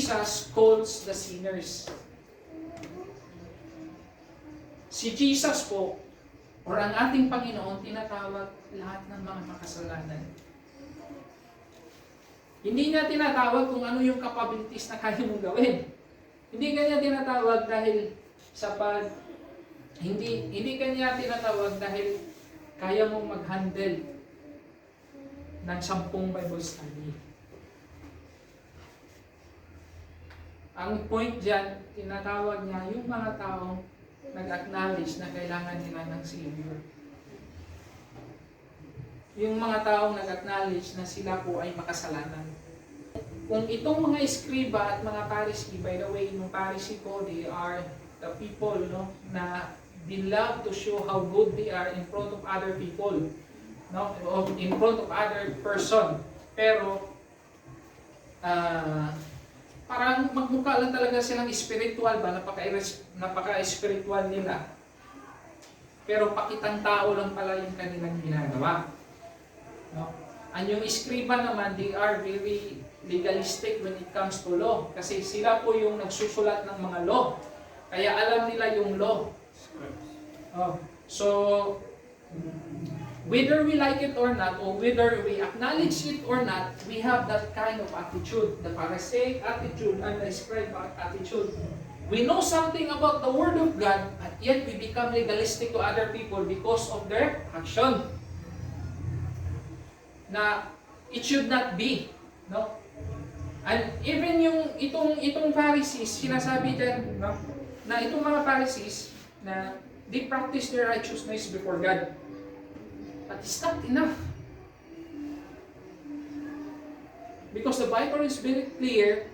Jesus calls the sinners. Si Jesus po, or ang ating Panginoon, tinatawag lahat ng mga makasalanan. Hindi niya tinatawag kung ano yung capabilities na kaya mong gawin. Hindi kanya tinatawag dahil sa hindi kanya tinatawag dahil kaya mong mag-handle ng 10 Bible study. Ang point dyan, tinatawag niya yung mga taong nag-acknowledge na kailangan nila ng Savior. Yung mga taong nag-acknowledge na sila po ay makasalanan. Kung itong mga eskriba at mga Pharisee, by the way, yung Pharisee po, they are the people, no, na they love to show how good they are in front of other people, no, in front of other person. Pero parang magmukha lang talaga silang spiritual ba, napaka-spiritual nila. Pero pakitang tao lang pala yung kanilang ginagawa. No? Ang yung eskriba naman, they are very legalistic when it comes to law. Kasi sila po yung nagsusulat ng mga law. Kaya alam nila yung law. So, whether we like it or not, or whether we acknowledge it or not, we have that kind of attitude, the Pharisaic attitude and the scribe attitude. We know something about the Word of God, and yet we become legalistic to other people because of their action. Na it should not be, no? And even yung itong Pharisees, sinasabi din, no, na itong mga Pharisees na they practice their righteousness before God. But it's not enough. Because the Bible is very clear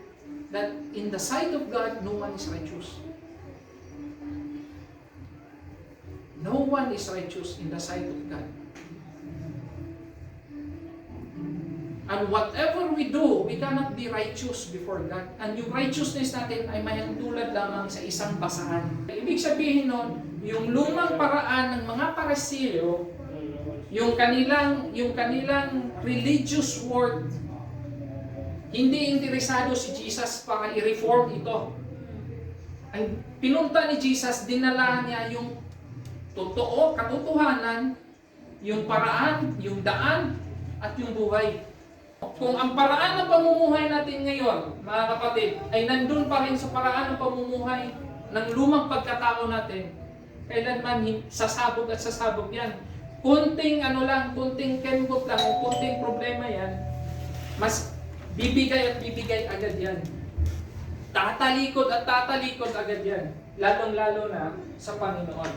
that in the sight of God, no one is righteous. No one is righteous in the sight of God. And whatever we do, we cannot be righteous before God. And yung righteousness natin ay mayang-tulad lamang sa isang basahan. Ibig sabihin nun, yung lumang paraan ng mga Pariseo, yung kanilang religious work, hindi interesado si Jesus para i-reform ito. Ang pinunta ni Jesus, dinala niya yung totoo, katotohanan, yung paraan, yung daan, at yung buhay. Kung ang paraan ng pamumuhay natin ngayon, mga kapatid, ay nandun pa rin sa paraan ng pamumuhay ng lumang pagkatao natin, kailanman sasabog at sasabog yan. Kunting kunting kembot lang, kunting problema yan, mas bibigay at bibigay agad yan. Tatalikod at tatalikod agad yan. Lalong-lalo na sa Panginoon.